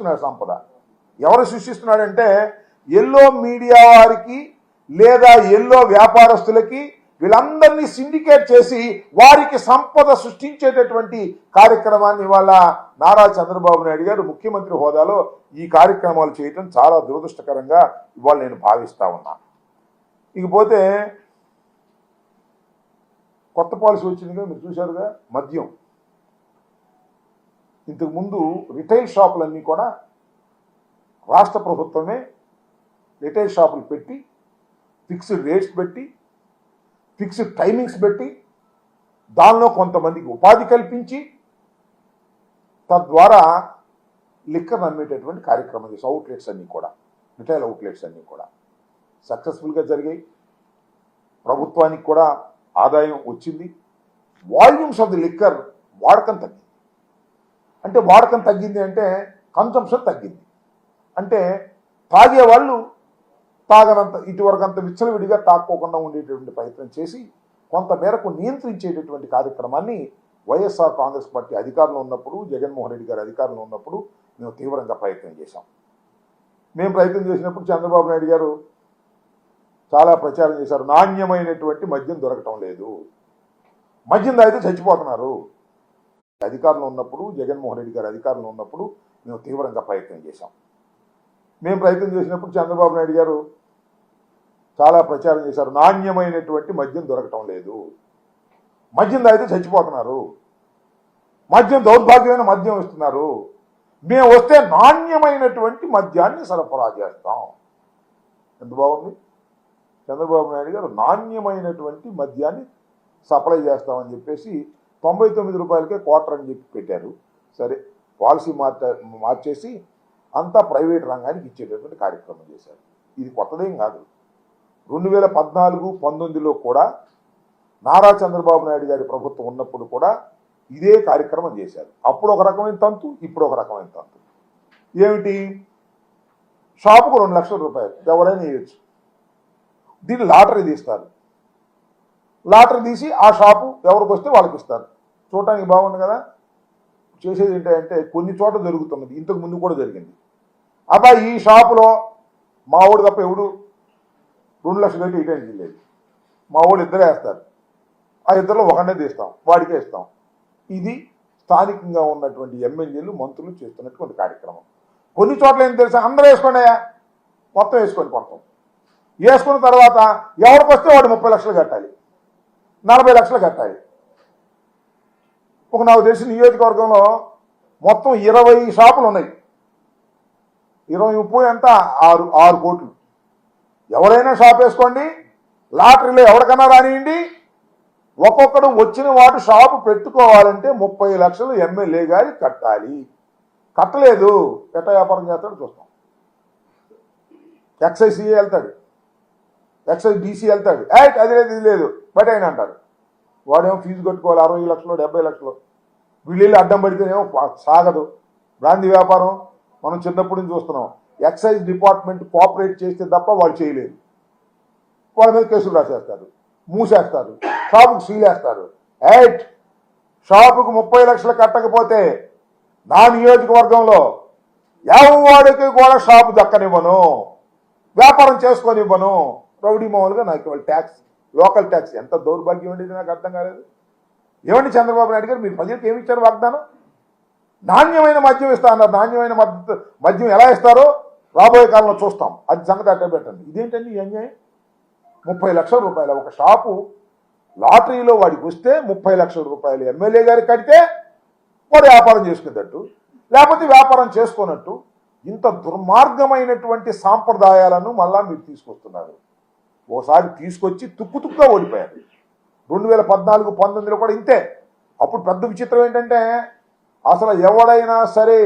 సృష్టిస్తున్నాడు సంపద. ఎవరు సృష్టిస్తున్నాడంటే yellow media వారికి లేదా ఎల్లో వ్యాపారస్తులకి వీళ్ళందరినీ సిండికేట్ చేసి వారికి సంపద సృష్టించేటటువంటి కార్యక్రమాన్ని ఇవాళ నారా చంద్రబాబు నాయుడు గారు ముఖ్యమంత్రి హోదాలో ఈ కార్యక్రమాలు చేయటం చాలా దురదృష్టకరంగా ఇవాళ నేను భావిస్తా ఉన్నా. ఇకపోతే కొత్త పాలసీ వచ్చిందిగా మీరు చూశారుగా, మద్యం. ఇంతకుముందు రిటైల్ షాపులన్నీ కూడా రాష్ట్ర ప్రభుత్వమే రిటైల్ షాపులు పెట్టి ఫిక్స్డ్ రేట్స్ పెట్టి ఫిక్స్డ్ టైమింగ్స్ పెట్టి దానిలో కొంతమందికి ఉపాధి కల్పించి తద్వారా లిక్కర్ అమ్మేటటువంటి కార్యక్రమం చేసి అవుట్లెట్స్ అన్నీ కూడా రిటైల్ అవుట్లెట్స్ అన్నీ కూడా సక్సెస్ఫుల్గా జరిగాయి. ప్రభుత్వానికి కూడా ఆదాయం వచ్చింది. వాల్యూమ్స్ ఆఫ్ ది లిక్కర్ వాడకం తగ్గింది. అంటే వాడకం తగ్గింది అంటే కన్సంప్షన్ తగ్గింది. అంటే తాగేవాళ్ళు తాగనంత ఇటువరకు అంత విచ్చలవిడిగా తాక్కోకుండా ఉండేటటువంటి ప్రయత్నం చేసి కొంత మేరకు నియంత్రించేటటువంటి కార్యక్రమాన్ని వైఎస్ఆర్ కాంగ్రెస్ పార్టీ అధికారంలో ఉన్నప్పుడు, జగన్మోహన్ రెడ్డి గారు అధికారంలో ఉన్నప్పుడు మేము తీవ్రంగా ప్రయత్నం చేశాం. మేము ప్రయత్నం చేసినప్పుడు చంద్రబాబు నాయుడు గారు చాలా ప్రచారం చేశారు. నాణ్యమైనటువంటి మద్యం దొరకటం లేదు, మద్యం తాగితే చచ్చిపోతున్నారు. అధికారంలో ఉన్నప్పుడు, జగన్మోహన్ రెడ్డి గారు అధికారంలో ఉన్నప్పుడు మేము తీవ్రంగా ప్రయత్నం చేశాం. మేము ప్రయత్నం చేసినప్పుడు చంద్రబాబు నాయుడు గారు చాలా ప్రచారం చేశారు. నాణ్యమైనటువంటి మద్యం దొరకటం లేదు, మద్యం తాగితే చచ్చిపోతున్నారు, మద్యం దౌర్భాగ్యమైన మద్యం ఇస్తున్నారు, మేము వస్తే నాణ్యమైనటువంటి మద్యాన్ని సరఫరా చేస్తాం. ఎంత బాగుంది. చంద్రబాబు నాయుడు గారు నాణ్యమైనటువంటి మద్యాన్ని సప్లై చేస్తామని చెప్పేసి 99 రూపాయలకే క్వార్టర్ అని చెప్పి పెట్టారు. సరే, పాలసీ మార్చేసి అంతా ప్రైవేట్ రంగానికి ఇచ్చేటటువంటి కార్యక్రమం చేశారు. ఇది కొత్తదేం కాదు. 2014-19లో కూడా నారా చంద్రబాబు నాయుడు గారి ప్రభుత్వం ఉన్నప్పుడు కూడా ఇదే కార్యక్రమం చేశారు. అప్పుడు ఒక రకమైన తంతు, ఇప్పుడు ఒక రకమైన తంతు. ఏమిటి? షాపుకు 2 లక్షల రూపాయలు ఎవరైనా ఇవ్వచ్చు. దీన్ని లాటరీ తీస్తారు. లాటరీ తీసి ఆ షాపు ఎవరికి వస్తే వాళ్ళకి ఇస్తారు. చూడటానికి బాగుంది కదా. చేసేది ఏంటంటే కొన్ని చోట్ల జరుగుతున్నది, ఇంతకు ముందు కూడా జరిగింది. అబ్బాయి ఈ షాపులో మా ఊడు తప్ప ఎవడు 2 లక్షలు కట్టి ఇటైనా లేదు, మా ఊడు ఇద్దరే వేస్తారు, ఆ ఇద్దరిలో ఒకనే తీస్తాం, వాడికే ఇస్తాం. ఇది స్థానికంగా ఉన్నటువంటి ఎమ్మెల్యేలు మంత్రులు చేస్తున్నటువంటి కార్యక్రమం. కొన్ని చోట్ల ఏం తెలుసా, అందరూ వేసుకోండియా, మొత్తం వేసుకోండి, మొత్తం వేసుకున్న తర్వాత ఎవరికి వస్తే వాడు 30 లక్షలు కట్టాలి, 40 లక్షలు కట్టాలి. ఒక నాకు తెలిసిన నియోజకవర్గంలో మొత్తం 20 షాపులు ఉన్నాయి. 20-30 ఎంత 6 కోట్లు. ఎవరైనా షాప్ వేసుకోండి, లాటరీలో ఎవరికన్నా రానియండి, ఒక్కొక్కడు వచ్చిన వాడు షాపు పెట్టుకోవాలంటే 30 లక్షలు ఎమ్మెల్యే గారి కట్టాలి. కట్టలేదు ఎట్ట వ్యాపారం చేస్తాడు చూస్తాం. ఎక్సైజ్ సిఏ వెళ్తాడు, ఎక్సైజ్ డీసీ వెళ్తాడు, అది లేదు ఇది లేదు బట్ అయినా అంటారు. వాడేమో ఫీజు కట్టుకోవాలి 60 లక్షలు 70 లక్షలు. వీళ్ళు అడ్డం పడితేనేమో సాగదు. బ్రాంతి వ్యాపారం మనం చిన్నప్పటి నుంచి చూస్తున్నాం. ఎక్సైజ్ డిపార్ట్మెంట్ కోఆపరేట్ చేస్తే తప్ప వాళ్ళు చేయలేదు. వాళ్ళ మీద కేసులు రాసేస్తారు, మూసేస్తారు, షాపుకు సీలేస్తారు. షాపుకు 30 లక్షలు కట్టకపోతే నా నియోజకవర్గంలో ఎవరికి కూడా షాపు దక్కనివ్వను, వ్యాపారం చేసుకొనివ్వను. రౌడీ మామూలుగా నాకు వాళ్ళు ట్యాక్స్, లోకల్ ట్యాక్స్. ఎంత దౌర్భాగ్యం ఉండేది నాకు అర్థం కాలేదు. ఏమండి చంద్రబాబు నాయుడు గారు, మీరు ప్రజలకు ఏమి ఇచ్చారు వాగ్దానం? నాణ్యమైన మద్యం ఇస్తా అన్నారు. నాణ్యమైన మద్యం ఎలా ఇస్తారో రాబోయే కాలంలో చూస్తాం. అది సంగతి అట్టే పెట్టండి. ఇదేంటండి ఈ అన్యాయం? 30 లక్షల రూపాయలు ఒక షాపు లాటరీలో వాడికి వస్తే 30 లక్షల రూపాయలు ఎమ్మెల్యే గారికి కడితే వాడు వ్యాపారం చేసుకున్నట్టు, లేకపోతే వ్యాపారం చేసుకున్నట్టు. ఇంత దుర్మార్గమైనటువంటి సాంప్రదాయాలను మళ్ళా మీరు తీసుకొస్తున్నారు. ఓసారి తీసుకొచ్చి తుక్కుగా ఓడిపోయారు. 2014-19లో కూడా ఇంతే. అప్పుడు పెద్ద విచిత్రం ఏంటంటే అసలు ఎవడైనా సరే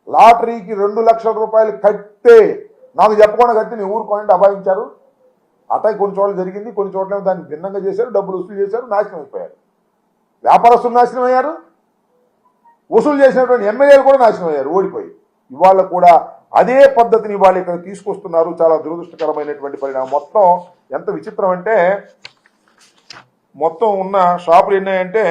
లాటరీకి 2 లక్షల రూపాయలు కట్టే నాకు చెప్పకుండా కట్టి నీ ఊరుకోండి అభాయించారు. అటాక్ కొన్ని చోట్ల జరిగింది, కొన్ని చోట్ల దాన్ని భిన్నంగా చేశారు, డబ్బులు వసూలు చేశారు, నాశనం అయిపోయారు. వ్యాపారస్తులు నాశనం అయ్యారు, వసూలు చేసినటువంటి ఎమ్మెల్యేలు కూడా నాశనం అయ్యారు ఓడిపోయి. ఇవాళ కూడా అదే పద్ధతిని వాళ్ళు ఇక్కడ తీసుకొస్తున్నారు. చాలా దురదృష్టకరమైనటువంటి పరిణామం. మొత్తం ఎంత విచిత్రం అంటే మొత్తం ఉన్న షాపులు ఎన్నాయంటే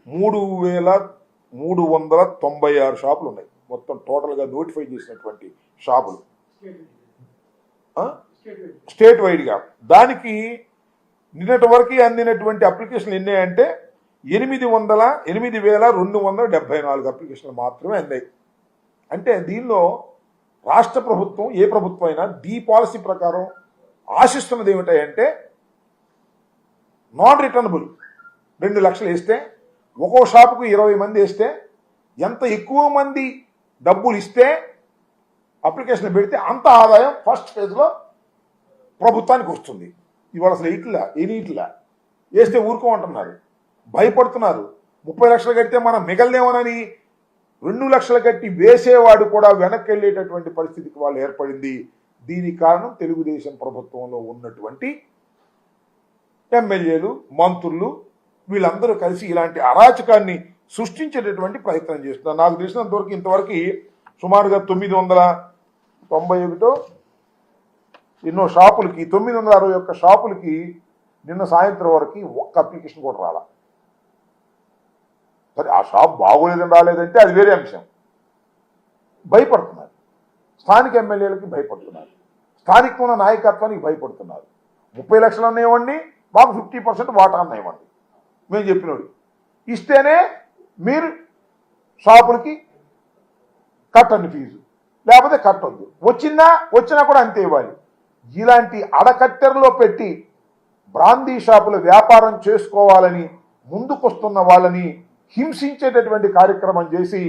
3396 షాపులు ఉన్నాయి మొత్తం టోటల్గా నోటిఫై చేసినటువంటి షాపులు స్టేట్ వైడ్గా. దానికి నిన్నటి వరకు అందినటువంటి అప్లికేషన్లు ఎన్ని అంటే 8,274 అప్లికేషన్లు మాత్రమే అందాయి. అంటే దీనిలో రాష్ట్ర ప్రభుత్వం ఏ ప్రభుత్వం అయినా ఈ పాలసీ ప్రకారం ఆశిస్తున్నది ఏమిటంటే నాన్ రిటర్నబుల్ 2 లక్షలు వేస్తే ఒక్కో షాపుకు 20 మంది వేస్తే ఎంత ఎక్కువ మంది డబ్బులు ఇస్తే అప్లికేషన్ పెడితే అంత ఆదాయం ఫస్ట్ ఫేజ్లో ప్రభుత్వానికి వస్తుంది. ఇవాళ అసలు ఇట్లా వేస్తే ఊరుకోమంటున్నారు, భయపడుతున్నారు. 30 లక్షలు కడితే మనం మిగలదేమోనని 2 లక్షలు కట్టి వేసేవాడు కూడా వెనక్కి వెళ్ళేటటువంటి పరిస్థితికి వాళ్ళు ఏర్పడింది. దీనికి కారణం తెలుగుదేశం ప్రభుత్వంలో ఉన్నటువంటి ఎమ్మెల్యేలు, మంత్రులు వీళ్ళందరూ కలిసి ఇలాంటి అరాచకాన్ని సృష్టించేటటువంటి ప్రయత్నం చేస్తున్నారు. నాకు తెలిసినంతవరకు ఇంతవరకు సుమారుగా 991 ఎన్నో షాపులకి 961 షాపులకి నిన్న సాయంత్రం వరకు ఒక్క అప్లికేషన్ కూడా రాలా. సరే ఆ షాప్ బాగోలేదని రాలేదంటే అది వేరే అంశం. భయపడుతున్నారు, స్థానిక ఎమ్మెల్యేలకి భయపడుతున్నారు, స్థానికంగా ఉన్న నాయకత్వానికి భయపడుతున్నారు. 30 లక్షలు అన్నాయివ్వండి, మాకు 50% వాటా అన్నాయివ్వండి, మేము చెప్పినోడు ఇస్తేనే మీరు షాపులకి కట్టండి ఫీజు, లేకపోతే కట్టొద్దు, వచ్చినా కూడా అంతే ఇవ్వాలి. ఇలాంటి అడకట్టెరలో పెట్టి బ్రాందీ షాపుల వ్యాపారం చేసుకోవాలని ముందుకొస్తున్న వాళ్ళని హింసించేటటువంటి కార్యక్రమం చేసి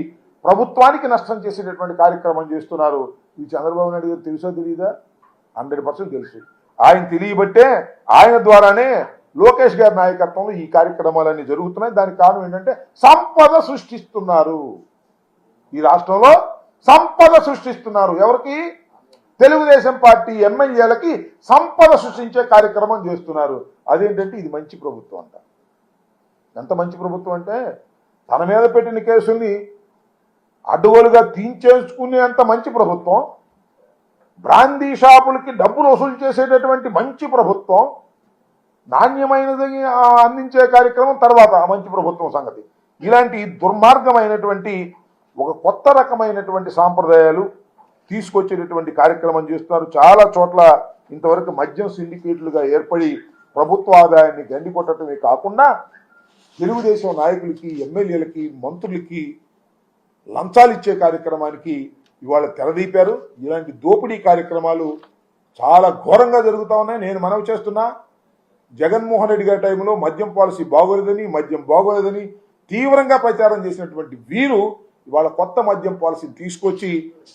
ప్రభుత్వానికి నష్టం చేసేటటువంటి కార్యక్రమం చేస్తున్నారు. ఈ చంద్రబాబు నాయుడు గారు తెలుసో తెలియదా? 100% తెలుసు. ఆయన తెలియబట్టే ఆయన ద్వారానే లోకేష్ గారి నాయకత్వంలో ఈ కార్యక్రమాలన్నీ జరుగుతున్నాయి. దానికి కారణం ఏంటంటే సంపద సృష్టిస్తున్నారు. ఈ రాష్ట్రంలో సంపద సృష్టిస్తున్నారు. ఎవరికి? తెలుగుదేశం పార్టీ ఎమ్మెల్యేలకి సంపద సృష్టించే కార్యక్రమం చేస్తున్నారు. అదేంటంటే ఇది మంచి ప్రభుత్వం అంట. ఎంత మంచి ప్రభుత్వం అంటే తన మీద పెట్టిన కేసుల్ని అడ్డుగోలుగా తీయించేసుకునేంత మంచి ప్రభుత్వం, బ్రాందీ షాపులకి డబ్బులు వసూలు చేసేటటువంటి మంచి ప్రభుత్వం, నాణ్యమైనది అందించే కార్యక్రమం తర్వాత ఆ మంచి ప్రభుత్వం సంగతి. ఇలాంటి దుర్మార్గమైనటువంటి ఒక కొత్త రకమైనటువంటి సాంప్రదాయాలు తీసుకొచ్చేటటువంటి కార్యక్రమం చేస్తున్నారు. చాలా చోట్ల ఇంతవరకు మద్యం సిండికేట్లుగా ఏర్పడి ప్రభుత్వ ఆదాయాన్ని గండికొట్టడమే కాకుండా తెలుగుదేశం నాయకులకి, ఎమ్మెల్యేలకి, మంత్రులకి లంచాలు ఇచ్చే కార్యక్రమానికి ఇవాళ తెరదీపారు. ఇలాంటి దోపిడీ కార్యక్రమాలు చాలా ఘోరంగా జరుగుతూ ఉన్నాయి. నేను మనవి చేస్తున్నా, జగన్మోహన్ రెడ్డి గారి టైంలో మద్యం పాలసీ బాగోలేదని తీవ్రంగా ప్రచారం చేసినటువంటి వీరు ఇవాళ కొత్త మద్యం పాలసీని తీసుకొచ్చి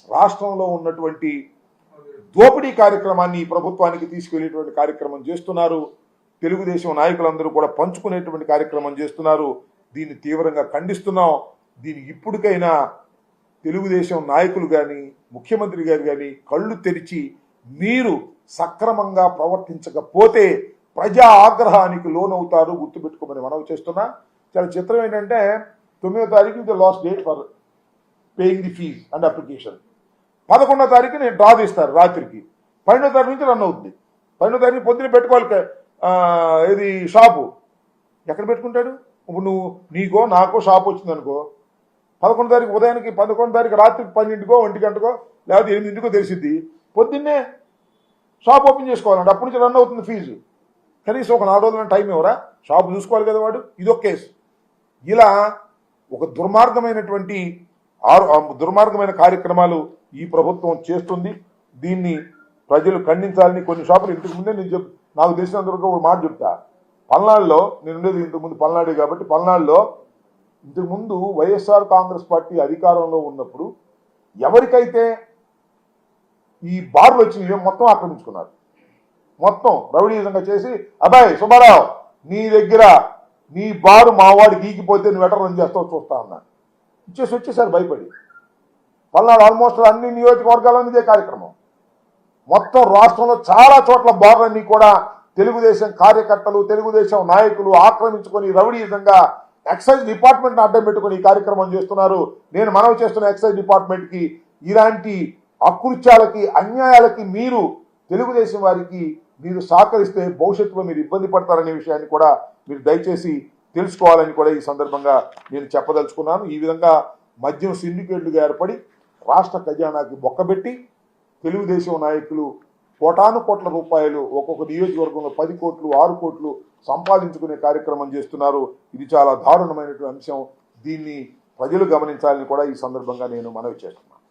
రాష్ట్రంలో ఉన్నటువంటి దోపిడీ కార్యక్రమాన్ని ప్రభుత్వానికి తీసుకెళ్లేటువంటి కార్యక్రమం చేస్తున్నారు. తెలుగుదేశం నాయకులందరూ కూడా పంచుకునేటువంటి కార్యక్రమం చేస్తున్నారు. దీన్ని తీవ్రంగా ఖండిస్తున్నాం. దీనికి ఇప్పటికైనా తెలుగుదేశం నాయకులు కానీ, ముఖ్యమంత్రి గారు కానీ కళ్ళు తెరిచి మీరు సక్రమంగా ప్రవర్తించకపోతే ప్రజా ఆగ్రహానికి లోనవుతారు, గుర్తుపెట్టుకోమని మనవి చేస్తున్నా. చాలా చిత్రం ఏంటంటే 9వ తారీఖు the last date for paying the fees and application. 11వ తారీఖు నేను డ్రా తీస్తారు రాత్రికి. 12వ తారీఖు నుంచి రన్ అవుతుంది. 12వ తారీఖు పొద్దున పెట్టుకోవాలి. ఇది షాపు ఎక్కడ పెట్టుకుంటాడు? ఇప్పుడు నీకో నాకో షాప్ వచ్చింది అనుకో, 11వ తారీఖు ఉదయానికి 11వ తారీఖు రాత్రి 12కో 1 గంటకో లేకపోతే 8కో తెలిసిద్ది. పొద్దున్నే షాప్ ఓపెన్ చేసుకోవాలంటే అప్పటి నుంచి రన్ అవుతుంది ఫీజు. కనీసం ఒక 4 రోజుల టైం ఎవరా? షాపు చూసుకోవాలి కదా వాడు. ఇదొక కేసు. ఇలా ఒక దుర్మార్గమైన కార్యక్రమాలు ఈ ప్రభుత్వం చేస్తుంది. దీన్ని ప్రజలు ఖండించాలని. కొన్ని షాపులు ఇంతకు ముందే నాకు తెలిసినంతవరకు ఒక మాట చెప్తా. పల్నాడులో నేను ఉండేది ఇంతకుముందు పల్నాడే కాబట్టి, పల్నాడులో ఇంతకుముందు వైఎస్ఆర్ కాంగ్రెస్ పార్టీ అధికారంలో ఉన్నప్పుడు ఎవరికైతే ఈ బార్లు వచ్చినాయో మొత్తం ఆక్రమించుకున్నారు. మొత్తం రౌడీజంగా చేసి, అబ్బాయి సుబ్బారావు నీ దగ్గర నీ బారు మావాడికి ఈకిపోతే నువ్వు ఎట్లా రన్ చేస్తావు చూస్తా అన్నా. వచ్చేసారు భయపడి. పల్నాడు ఆల్మోస్ట్ అన్ని నియోజకవర్గాల్లో ఇదే కార్యక్రమం. మొత్తం రాష్ట్రంలో చాలా చోట్ల బార్లన్నీ కూడా తెలుగుదేశం కార్యకర్తలు, తెలుగుదేశం నాయకులు ఆక్రమించుకొని రౌడీజంగా ఎక్సైజ్ డిపార్ట్మెంట్ని అడ్డం పెట్టుకుని ఈ కార్యక్రమం చేస్తున్నారు. నేను మనవి చేస్తున్న ఎక్సైజ్ డిపార్ట్మెంట్కి ఇలాంటి అకృత్యాలకి, అన్యాయాలకి మీరు తెలుగుదేశం వారికి మీరు సహకరిస్తే భవిష్యత్తులో మీరు ఇబ్బంది పడతారనే విషయాన్ని కూడా మీరు దయచేసి తెలుసుకోవాలని కూడా ఈ సందర్భంగా నేను చెప్పదలుచుకున్నాను. ఈ విధంగా మద్యం సిండికేట్లుగా ఏర్పడి రాష్ట్ర ఖజానాకి బొక్కబెట్టి తెలుగుదేశం నాయకులు కోటాను కోట్ల రూపాయలు ఒక్కొక్క నియోజకవర్గంలో 10 కోట్లు 6 కోట్లు సంపాదించుకునే కార్యక్రమం చేస్తున్నారు. ఇది చాలా దారుణమైనటువంటి అంశం. దీన్ని ప్రజలు గమనించాలని కూడా ఈ సందర్భంగా నేను మనవి చేస్తున్నాను.